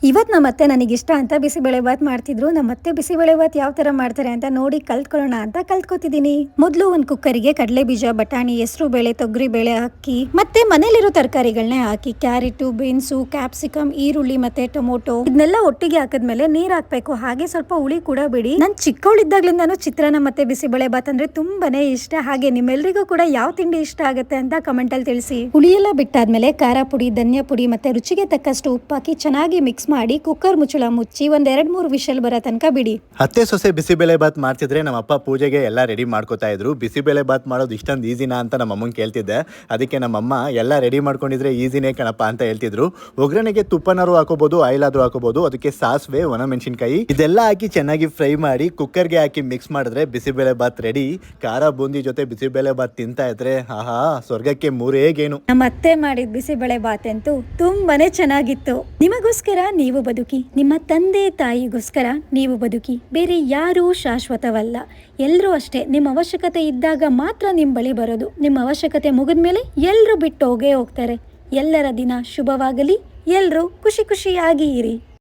ಇವತ್ತು ನಮ್ಮತ್ತೆ ನನಗಿಷ್ಟ ಅಂತ ಬಿಸಿಬೇಳೆಬಾತ್ ಮಾಡ್ತಿದ್ರು. ನಮ್ಮತ್ತೆ ಬಿಸಿಬೇಳೆಬಾತ್ ಯಾವ ತರ ಮಾಡ್ತಾರೆ ಅಂತ ನೋಡಿ ಕಲ್ತ್ಕೊಳ್ಳೋಣ ಅಂತ ಕಲ್ತ್ಕೋತಿದ್ದೀನಿ. ಮೊದಲು ಒಂದು ಕುಕ್ಕರಿಗೆ ಕಡಲೆ ಬೀಜ, ಬಟಾಣಿ, ಹೆಸರು ಬೇಳೆ, ತೊಗರಿ ಬೇಳೆ, ಅಕ್ಕಿ ಮತ್ತೆ ಮನೇಲಿರೋ ತರಕಾರಿಗಳನ್ನೇ ಹಾಕಿ ಕ್ಯಾರೆಟ್, ಬೀನ್ಸು, ಕ್ಯಾಪ್ಸಿಕಮ್, ಈರುಳ್ಳಿ ಮತ್ತೆ ಟೊಮೊಟೊ ಇದನ್ನೆಲ್ಲ ಒಟ್ಟಿಗೆ ಹಾಕಿದ್ಮೇಲೆ ನೀರ್ ಹಾಕ್ಬೇಕು. ಹಾಗೆ ಸ್ವಲ್ಪ ಹುಳಿ ಕೂಡ ಬಿಡಿ. ನಾನು ಚಿಕ್ಕವಳಿದ್ದಾಗ್ಲಿಂದಾನು ಚಿತ್ರಾನ್ನ ಮತ್ತೆ ಬಿಸಿಬೇಳೆಬಾತ್ ಅಂದ್ರೆ ತುಂಬಾನೇ ಇಷ್ಟ. ಹಾಗೆ ನಿಮ್ಮೆಲ್ರಿಗೂ ಕೂಡ ಯಾವ ತಿಂಡಿ ಇಷ್ಟ ಆಗುತ್ತೆ ಅಂತ ಕಮೆಂಟ್ ಅಲ್ಲಿ ತಿಳಿಸಿ. ಹುಳಿ ಎಲ್ಲ ಬಿಟ್ಟಾದ್ಮೇಲೆ ಖಾರ ಪುಡಿ, ಧನಿಯಾ ಪುಡಿ ಮತ್ತೆ ರುಚಿಗೆ ತಕ್ಕಷ್ಟು ಉಪ್ಪು ಹಾಕಿ ಚೆನ್ನಾಗಿ ಮಿಕ್ಸ್ ಮಾಡಿ ಕುಕ್ಕರ್ ಮುಚ್ಚಳ ಮುಚ್ಚಿ ಒಂದ್ 2-3 ವಿಷಲ್ ಬರೋ ತನಕ ಬಿಡಿ. ಅತ್ತೆ ಸೊಸೆ ಬಿಸಿಬೇಳೆ ಬಾತ್ ಮಾಡ್ತಿದ್ರೆ ನಮ್ಮಪ್ಪ ಪೂಜೆಗೆ ಎಲ್ಲ ರೆಡಿ ಮಾಡ್ಕೋತಾ ಇದ್ರು. ಬಿಸಿಬೇಳೆ ಬಾತ್ ಮಾಡೋದು ಇಷ್ಟೊಂದು ಈಸಿನಾ ಅಂತ ನಮ್ಮ ಅಮ್ಮಂಗೆ ಕೇಳ್ತಿದ್ದೆ. ಅದಕ್ಕೆ ನಮ್ಮಮ್ಮ ಎಲ್ಲ ರೆಡಿ ಮಾಡ್ಕೊಂಡಿದ್ರೆ ಈಸಿನೇ ಕಣಪ್ಪ ಅಂತ ಹೇಳ್ತಿದ್ರು. ಒಗ್ಗರಣೆಗೆ ತುಪ್ಪನಾರು ಹಾಕೋಬಹುದು, ಆಯಿಲ್ ಆದ್ರೂ ಹಾಕೋಬಹುದು. ಅದಕ್ಕೆ ಸಾಸಿವೆ, ಒಣಮೆಣಸಿನಕಾಯಿ ಇದೆಲ್ಲ ಹಾಕಿ ಚೆನ್ನಾಗಿ ಫ್ರೈ ಮಾಡಿ ಕುಕ್ಕರ್ಗೆ ಹಾಕಿ ಮಿಕ್ಸ್ ಮಾಡಿದ್ರೆ ಬಿಸಿಬೇಳೆ ಬಾತ್ ರೆಡಿ. ಖಾರ ಬೂಂದಿ ಜೊತೆ ಬಿಸಿಬೇಳೆ ಬಾತ್ ತಿಂತಾ ಇದ್ರೆ ಆಹಾ, ಸ್ವರ್ಗಕ್ಕೆ ಮೂರೇ ಗೇಣು. ನಮ್ಮ ಅತ್ತೆ ಮಾಡಿದ ಬಿಸಿಬೇಳೆ ಬಾತ್ ಅಂತೂ ತುಂಬಾನೇ ಚೆನ್ನಾಗಿತ್ತು. ನಿಮಗೋಸ್ಕರ ನೀವು ಬದುಕಿ, ನಿಮ್ಮ ತಂದೆ ತಾಯಿಗೋಸ್ಕರ ನೀವು ಬದುಕಿ. ಬೇರೆ ಯಾರೂ ಶಾಶ್ವತವಲ್ಲ. ಎಲ್ಲರೂ ಅಷ್ಟೇ, ನಿಮ್ಮ ಅವಶ್ಯಕತೆ ಇದ್ದಾಗ ಮಾತ್ರ ನಿಮ್ಮ ಬಳಿ ಬರೋದು. ನಿಮ್ಮ ಅವಶ್ಯಕತೆ ಮುಗಿದ್ಮೇಲೆ ಎಲ್ಲರೂ ಬಿಟ್ಟು ಹೋಗೇ ಹೋಗ್ತಾರೆ. ಎಲ್ಲರ ದಿನ ಶುಭವಾಗಲಿ. ಎಲ್ಲರೂ ಖುಷಿ ಖುಷಿಯಾಗಿ ಇರಿ.